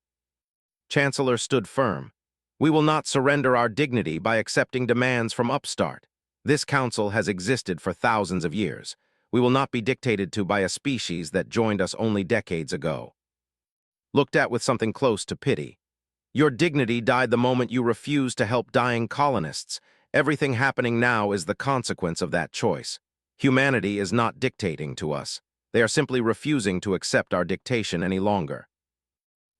Chancellor stood firm. "We will not surrender our dignity by accepting demands from upstart. This council has existed for thousands of years. We will not be dictated to by a species that joined us only decades ago. Looked at with something close to pity. Your dignity died the moment you refused to help dying colonists. Everything happening now is the consequence of that choice. Humanity is not dictating to us. They are simply refusing to accept our dictation any longer.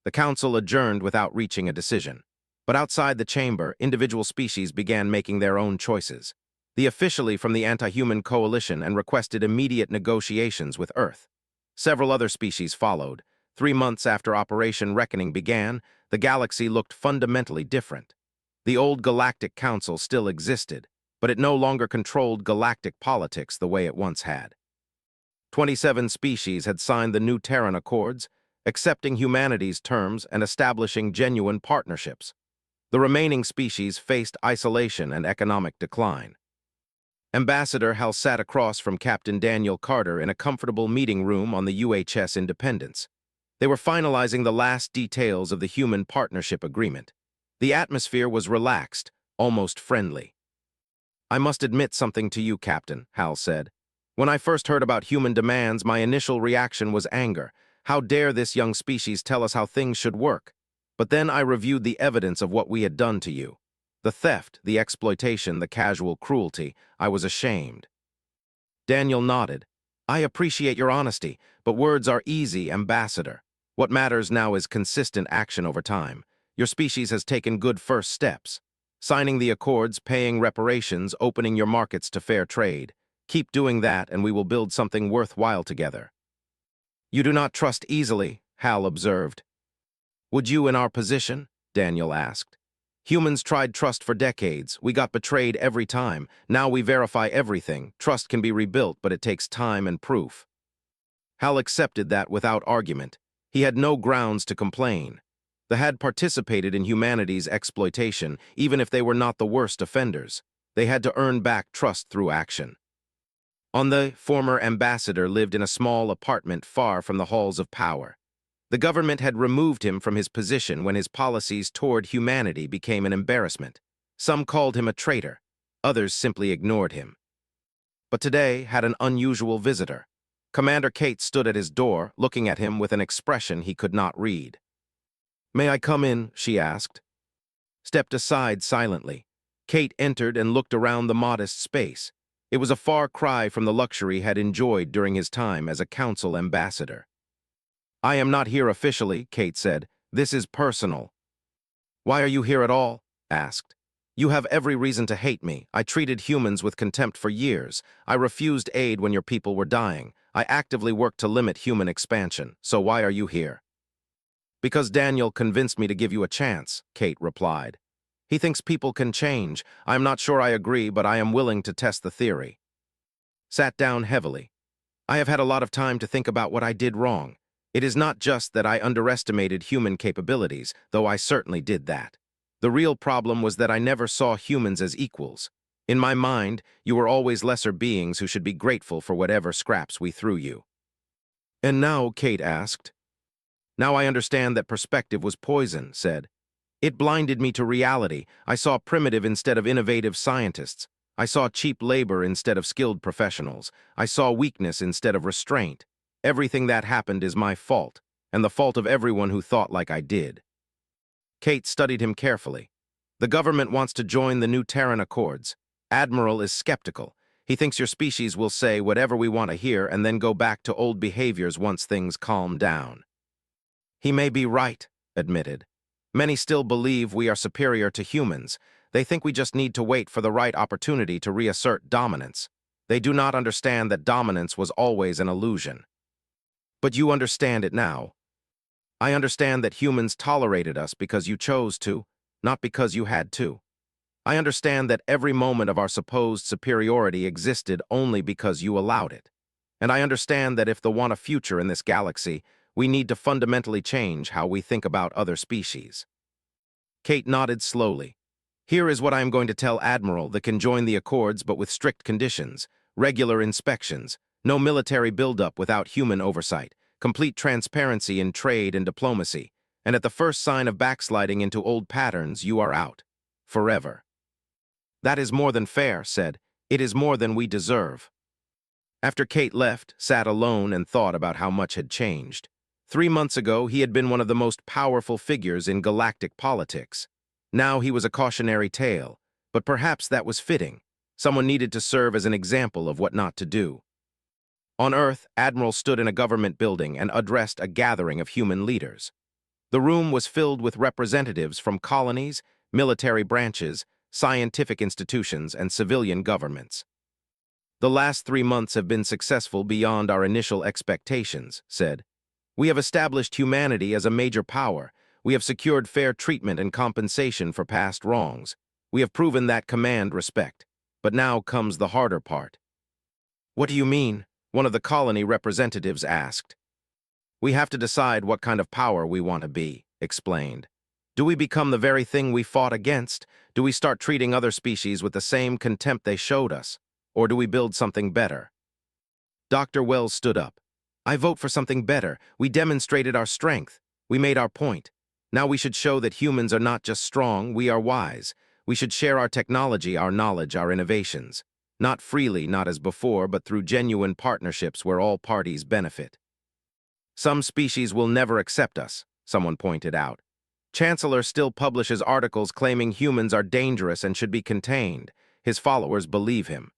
The council adjourned without reaching a decision. But outside the chamber, individual species began making their own choices. The officially from the anti-human coalition and requested immediate negotiations with Earth. Several other species followed. 3 months after Operation Reckoning began, the galaxy looked fundamentally different. The old Galactic Council still existed, but it no longer controlled galactic politics the way it once had. 27 species had signed the new Terran Accords, accepting humanity's terms and establishing genuine partnerships. The remaining species faced isolation and economic decline. Ambassador Hal sat across from Captain Daniel Carter in a comfortable meeting room on the UHS Independence. They were finalizing the last details of the human partnership agreement. The atmosphere was relaxed, almost friendly. "I must admit something to you, Captain," Hal said. "When I first heard about human demands, my initial reaction was anger. How dare this young species tell us how things should work? But then I reviewed the evidence of what we had done to you. The theft, the exploitation, the casual cruelty. I was ashamed." Daniel nodded. "I appreciate your honesty, but words are easy, Ambassador. What matters now is consistent action over time. Your species has taken good first steps. Signing the accords, paying reparations, opening your markets to fair trade. Keep doing that and we will build something worthwhile together." "You do not trust easily," Hal observed. "Would you in our position?" Daniel asked. "Humans tried trust for decades. We got betrayed every time. Now we verify everything. Trust can be rebuilt, but it takes time and proof." Hal accepted that without argument. He had no grounds to complain. They had participated in humanity's exploitation, even if they were not the worst offenders. They had to earn back trust through action. The former ambassador lived in a small apartment far from the halls of power. The government had removed him from his position when his policies toward humanity became an embarrassment. Some called him a traitor. Others simply ignored him. But today had an unusual visitor. Commander Kate stood at his door, looking at him with an expression he could not read. "May I come in?" she asked. Stepped aside silently. Kate entered and looked around the modest space. It was a far cry from the luxury he had enjoyed during his time as a council ambassador. "I am not here officially," Kate said. "This is personal." "Why are you here at all?" asked. "You have every reason to hate me. I treated humans with contempt for years. I refused aid when your people were dying. I actively worked to limit human expansion. So why are you here?" "Because Daniel convinced me to give you a chance," Kate replied. "He thinks people can change. I am not sure I agree, but I am willing to test the theory." Sat down heavily. "I have had a lot of time to think about what I did wrong. It is not just that I underestimated human capabilities, though I certainly did that. The real problem was that I never saw humans as equals. In my mind, you were always lesser beings who should be grateful for whatever scraps we threw you." "And now," Kate asked. "Now I understand that perspective was poison," said. "It blinded me to reality. I saw primitive instead of innovative scientists. I saw cheap labor instead of skilled professionals. I saw weakness instead of restraint. Everything that happened is my fault, and the fault of everyone who thought like I did." Kate studied him carefully. "The government wants to join the new Terran Accords. Admiral is skeptical. He thinks your species will say whatever we want to hear and then go back to old behaviors once things calm down." "He may be right," admitted. "Many still believe we are superior to humans. They think we just need to wait for the right opportunity to reassert dominance. They do not understand that dominance was always an illusion." "But you understand it now." "I understand that humans tolerated us because you chose to, not because you had to. I understand that every moment of our supposed superiority existed only because you allowed it. And I understand that if they want a future in this galaxy, we need to fundamentally change how we think about other species." Kate nodded slowly. "Here is what I am going to tell Admiral that can join the Accords but with strict conditions, regular inspections, no military buildup without human oversight, complete transparency in trade and diplomacy, and at the first sign of backsliding into old patterns, you are out. Forever." "That is more than fair," said. It is more than we deserve. After Kate left, sat alone and thought about how much had changed. 3 months ago, he had been one of the most powerful figures in galactic politics. Now he was a cautionary tale, but perhaps that was fitting. Someone needed to serve as an example of what not to do. On Earth, Admiral stood in a government building and addressed a gathering of human leaders. The room was filled with representatives from colonies, military branches, scientific institutions, and civilian governments. "The last 3 months have been successful beyond our initial expectations," said. "We have established humanity as a major power. We have secured fair treatment and compensation for past wrongs. We have proven that command respect. But now comes the harder part." "What do you mean?" one of the colony representatives asked. "We have to decide what kind of power we want to be," explained. "Do we become the very thing we fought against? Do we start treating other species with the same contempt they showed us? Or do we build something better?" Dr. Wells stood up. "I vote for something better. We demonstrated our strength. We made our point. Now we should show that humans are not just strong, we are wise. We should share our technology, our knowledge, our innovations. Not freely, not as before, but through genuine partnerships where all parties benefit." "Some species will never accept us," someone pointed out. "Chancellor still publishes articles claiming humans are dangerous and should be contained. His followers believe him."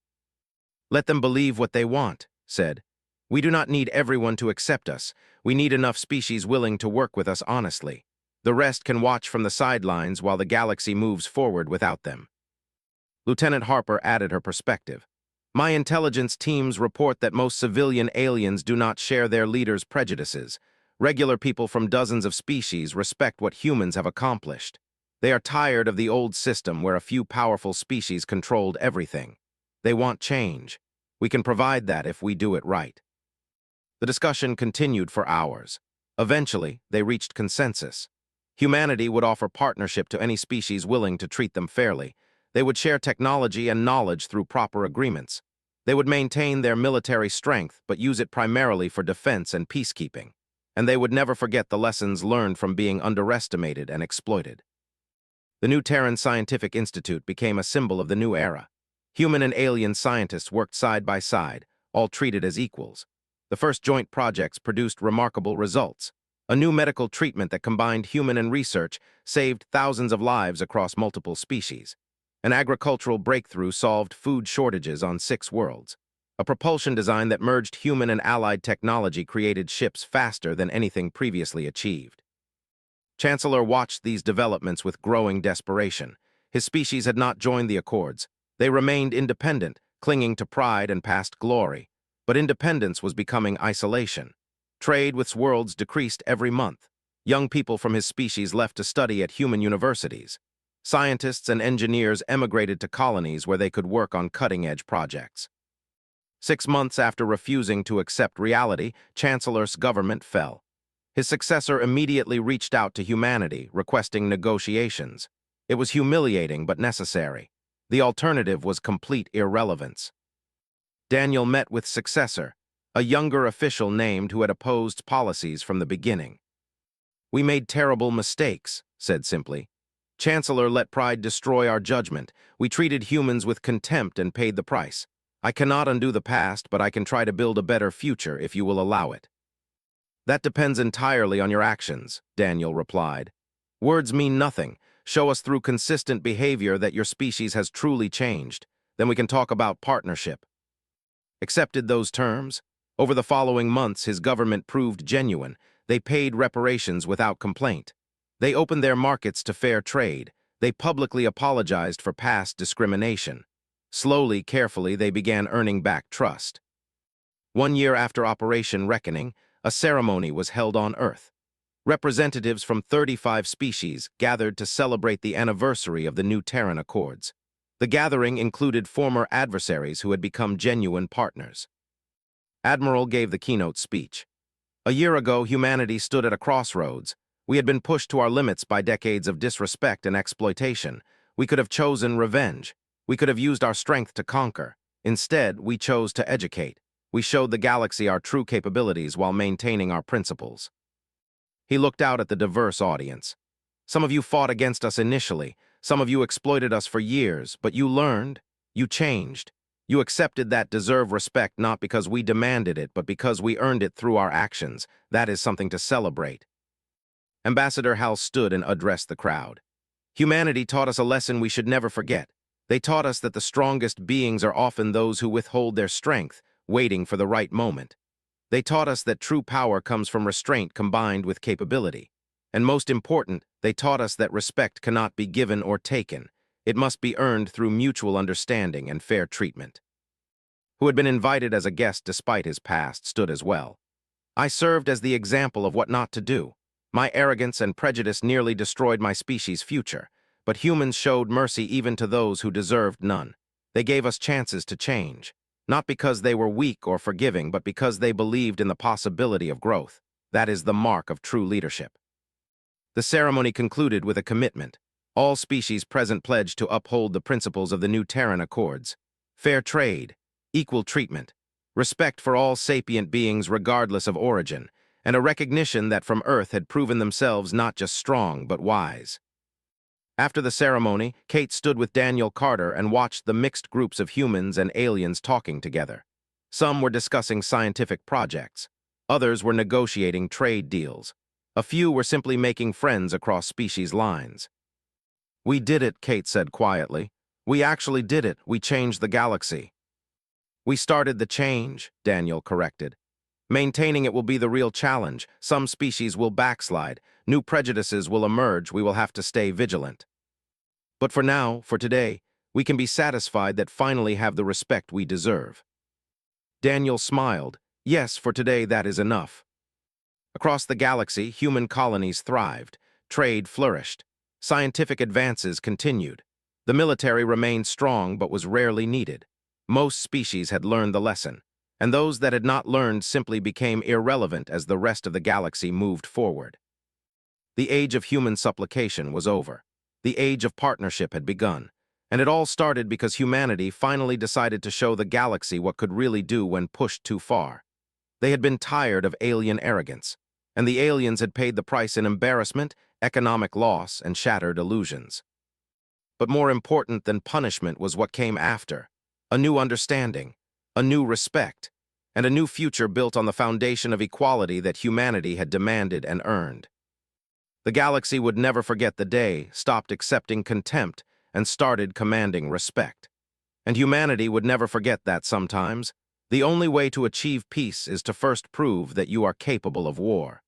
"Let them believe what they want," said. "We do not need everyone to accept us. We need enough species willing to work with us honestly. The rest can watch from the sidelines while the galaxy moves forward without them." Lieutenant Harper added her perspective. "My intelligence teams report that most civilian aliens do not share their leaders' prejudices. Regular people from dozens of species respect what humans have accomplished. They are tired of the old system where a few powerful species controlled everything. They want change. We can provide that if we do it right." The discussion continued for hours. Eventually, they reached consensus. Humanity would offer partnership to any species willing to treat them fairly. They would share technology and knowledge through proper agreements. They would maintain their military strength, but use it primarily for defense and peacekeeping. And they would never forget the lessons learned from being underestimated and exploited. The New Terran Scientific Institute became a symbol of the new era. Human and alien scientists worked side by side, all treated as equals. The first joint projects produced remarkable results. A new medical treatment that combined human and research saved thousands of lives across multiple species. An agricultural breakthrough solved food shortages on 6 worlds. A propulsion design that merged human and allied technology created ships faster than anything previously achieved. Chancellor watched these developments with growing desperation. His species had not joined the Accords. They remained independent, clinging to pride and past glory. But independence was becoming isolation. Trade with worlds decreased every month. Young people from his species left to study at human universities. Scientists and engineers emigrated to colonies where they could work on cutting-edge projects. 6 months after refusing to accept reality, Chancellor's government fell. His successor immediately reached out to humanity, requesting negotiations. It was humiliating but necessary. The alternative was complete irrelevance. Daniel met with successor, a younger official named who had opposed policies from the beginning. "We made terrible mistakes," said simply. "Chancellor let pride destroy our judgment. We treated humans with contempt and paid the price. I cannot undo the past, but I can try to build a better future if you will allow it." "That depends entirely on your actions," Daniel replied. "Words mean nothing. Show us through consistent behavior that your species has truly changed. Then we can talk about partnership." Accepted those terms? Over the following months, his government proved genuine. They paid reparations without complaint. They opened their markets to fair trade. They publicly apologized for past discrimination. Slowly, carefully, they began earning back trust. 1 year after Operation Reckoning, a ceremony was held on Earth. Representatives from 35 species gathered to celebrate the anniversary of the New Terran Accords. The gathering included former adversaries who had become genuine partners. Admiral gave the keynote speech. "A year ago, humanity stood at a crossroads. We had been pushed to our limits by decades of disrespect and exploitation. We could have chosen revenge. We could have used our strength to conquer. Instead, we chose to educate. We showed the galaxy our true capabilities while maintaining our principles." He looked out at the diverse audience. "Some of you fought against us initially. Some of you exploited us for years, but you learned. You changed. You accepted that deserve respect not because we demanded it, but because we earned it through our actions. That is something to celebrate." Ambassador Hal stood and addressed the crowd. "Humanity taught us a lesson we should never forget. They taught us that the strongest beings are often those who withhold their strength, waiting for the right moment. They taught us that true power comes from restraint combined with capability. And most important, they taught us that respect cannot be given or taken. It must be earned through mutual understanding and fair treatment." Who had been invited as a guest despite his past, stood as well. "I served as the example of what not to do. My arrogance and prejudice nearly destroyed my species' future, but humans showed mercy even to those who deserved none. They gave us chances to change, not because they were weak or forgiving, but because they believed in the possibility of growth. That is the mark of true leadership." The ceremony concluded with a commitment. All species present pledged to uphold the principles of the new Terran Accords: fair trade, equal treatment, respect for all sapient beings regardless of origin, and a recognition that from Earth had proven themselves not just strong but wise. After the ceremony, Kate stood with Daniel Carter and watched the mixed groups of humans and aliens talking together. Some were discussing scientific projects. Others were negotiating trade deals. A few were simply making friends across species lines. "We did it," Kate said quietly. "We actually did it. We changed the galaxy." "We started the change," Daniel corrected. "Maintaining it will be the real challenge. Some species will backslide. New prejudices will emerge. We will have to stay vigilant. But for now, for today, we can be satisfied that finally have the respect we deserve." Daniel smiled. "Yes, for today that is enough." Across the galaxy, human colonies thrived. Trade flourished. Scientific advances continued. The military remained strong but was rarely needed. Most species had learned the lesson, and those that had not learned simply became irrelevant as the rest of the galaxy moved forward. The age of human supplication was over. The age of partnership had begun, and it all started because humanity finally decided to show the galaxy what could really do when pushed too far. They had been tired of alien arrogance, and the aliens had paid the price in embarrassment, economic loss, and shattered illusions. But more important than punishment was what came after: a new understanding, a new respect, and a new future built on the foundation of equality that humanity had demanded and earned. The galaxy would never forget the day stopped accepting contempt and started commanding respect. And humanity would never forget that sometimes the only way to achieve peace is to first prove that you are capable of war.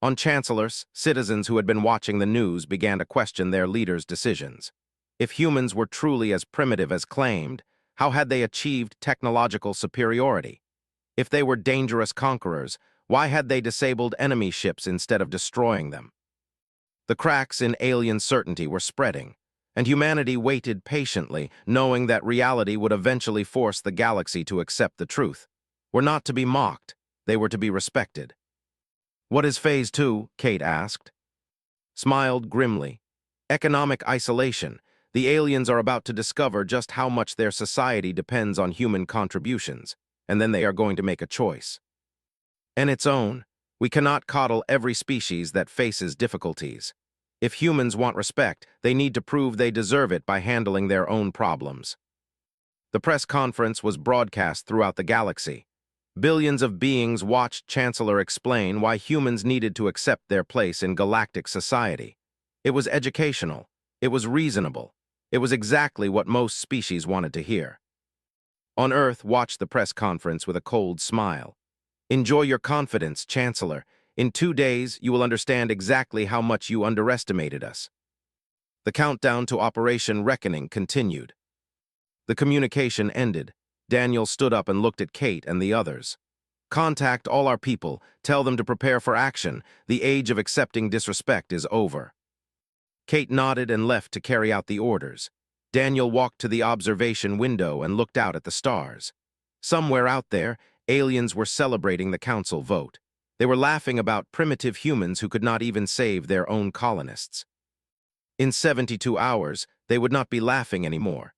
On Chancellors, citizens who had been watching the news began to question their leaders' decisions. If humans were truly as primitive as claimed, how had they achieved technological superiority? If they were dangerous conquerors, why had they disabled enemy ships instead of destroying them? The cracks in alien certainty were spreading, and humanity waited patiently, knowing that reality would eventually force the galaxy to accept the truth. Were not to be mocked, they were to be respected. "What is Phase 2?" Kate asked. Smiled grimly. "Economic isolation. The aliens are about to discover just how much their society depends on human contributions, and then they are going to make a choice. And its own, we cannot coddle every species that faces difficulties. If humans want respect, they need to prove they deserve it by handling their own problems." The press conference was broadcast throughout the galaxy. Billions of beings watched Chancellor explain why humans needed to accept their place in galactic society. It was educational. It was reasonable. It was exactly what most species wanted to hear. On Earth watched the press conference with a cold smile. "Enjoy your confidence, Chancellor. In 2 days, you will understand exactly how much you underestimated us." The countdown to Operation Reckoning continued. The communication ended. Daniel stood up and looked at Kate and the others. "Contact all our people. Tell them to prepare for action. The age of accepting disrespect is over." Kate nodded and left to carry out the orders. Daniel walked to the observation window and looked out at the stars. Somewhere out there, aliens were celebrating the council vote. They were laughing about primitive humans who could not even save their own colonists. In 72 hours, they would not be laughing anymore.